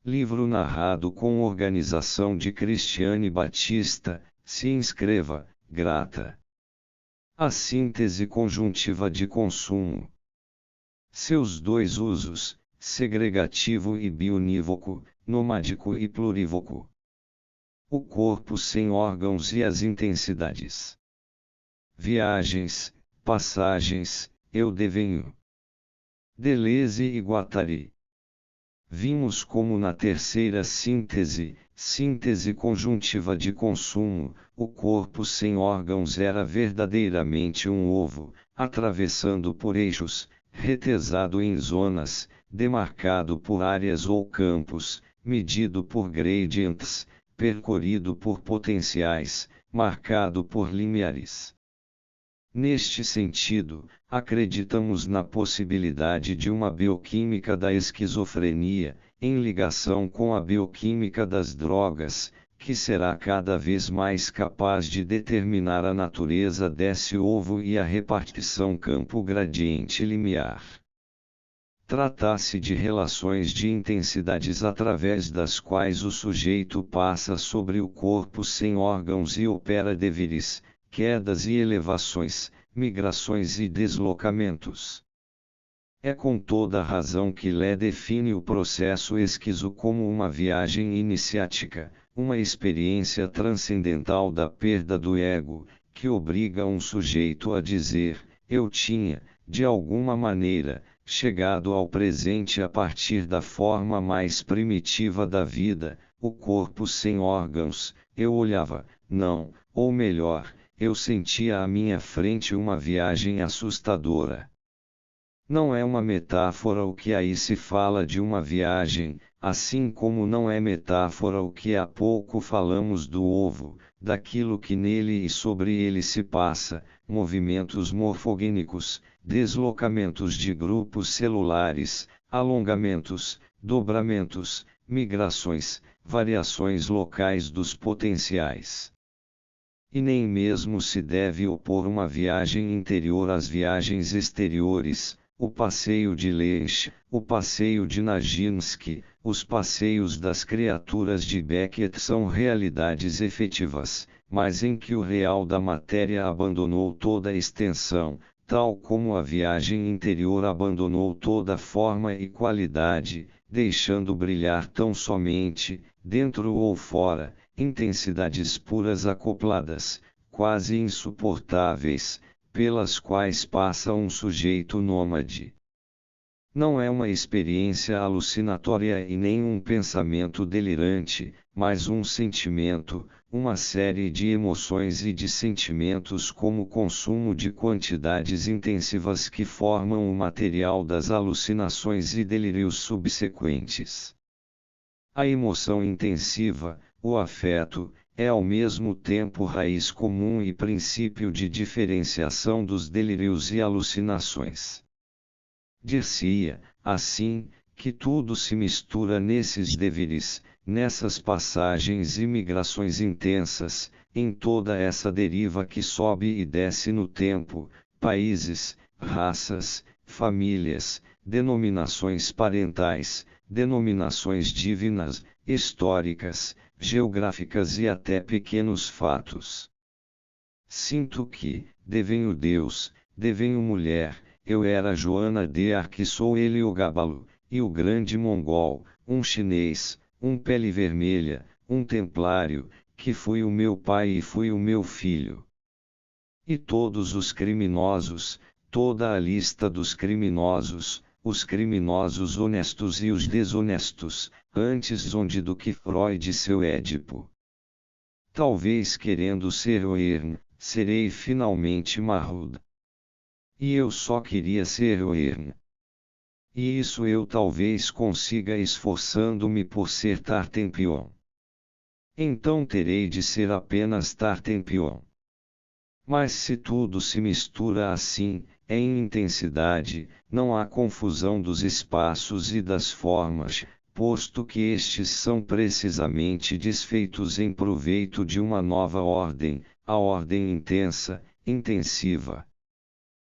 Livro narrado com organização de Cristiane Batista, se inscreva, grata. A síntese conjuntiva de consumo. Seus dois usos, segregativo e biunívoco, nomádico e plurívoco. O corpo sem órgãos e as intensidades. Viagens, passagens, eu devenho. Deleuze e Guattari. Vimos como na terceira síntese, síntese conjuntiva de consumo, o corpo sem órgãos era verdadeiramente um ovo, atravessando por eixos, retesado em zonas, demarcado por áreas ou campos, medido por gradients, percorrido por potenciais, marcado por limiares. Neste sentido, acreditamos na possibilidade de uma bioquímica da esquizofrenia, em ligação com a bioquímica das drogas, que será cada vez mais capaz de determinar a natureza desse ovo e a repartição campo gradiente limiar. Trata-se de relações de intensidades através das quais o sujeito passa sobre o corpo sem órgãos e opera deveres, quedas e elevações, migrações e deslocamentos. É com toda razão que Lé define o processo esquizo como uma viagem iniciática, uma experiência transcendental da perda do ego, que obriga um sujeito a dizer, eu tinha, de alguma maneira, chegado ao presente a partir da forma mais primitiva da vida, o corpo sem órgãos, eu olhava, não, ou melhor, eu sentia à minha frente uma viagem assustadora. Não é uma metáfora o que aí se fala de uma viagem, assim como não é metáfora o que há pouco falamos do ovo, daquilo que nele e sobre ele se passa, movimentos morfogênicos, deslocamentos de grupos celulares, alongamentos, dobramentos, migrações, variações locais dos potenciais. E nem mesmo se deve opor uma viagem interior às viagens exteriores, o passeio de Lesch, o passeio de Nijinsky, os passeios das criaturas de Beckett são realidades efetivas, mas em que o real da matéria abandonou toda a extensão, tal como a viagem interior abandonou toda forma e qualidade, deixando brilhar tão somente, dentro ou fora, intensidades puras acopladas, quase insuportáveis, pelas quais passa um sujeito nômade. Não é uma experiência alucinatória e nem um pensamento delirante, mas um sentimento, uma série de emoções e de sentimentos como consumo de quantidades intensivas que formam o material das alucinações e delírios subsequentes. A emoção intensiva, o afeto, é ao mesmo tempo raiz comum e princípio de diferenciação dos delírios e alucinações. Dir-se-ia, assim, que tudo se mistura nesses deveres, nessas passagens e migrações intensas, em toda essa deriva que sobe e desce no tempo, países, raças, famílias, denominações parentais, denominações divinas, históricas, geográficas e até pequenos fatos. Sinto que, devenho Deus, devenho mulher, eu era Joana de Arc, sou ele o Gábalo, e o grande mongol, um chinês, um pele vermelha, um templário, que fui o meu pai e fui o meu filho. E todos os criminosos, toda a lista dos criminosos, os criminosos honestos e os desonestos, antes onde do que Freud seu Édipo. Talvez querendo ser Oern, serei finalmente Marrud. E eu só queria ser Oern. E isso eu talvez consiga esforçando-me por ser Tartempion. Então terei de ser apenas Tartempion. Mas se tudo se mistura assim, em intensidade, não há confusão dos espaços e das formas, posto que estes são precisamente desfeitos em proveito de uma nova ordem, a ordem intensa, intensiva.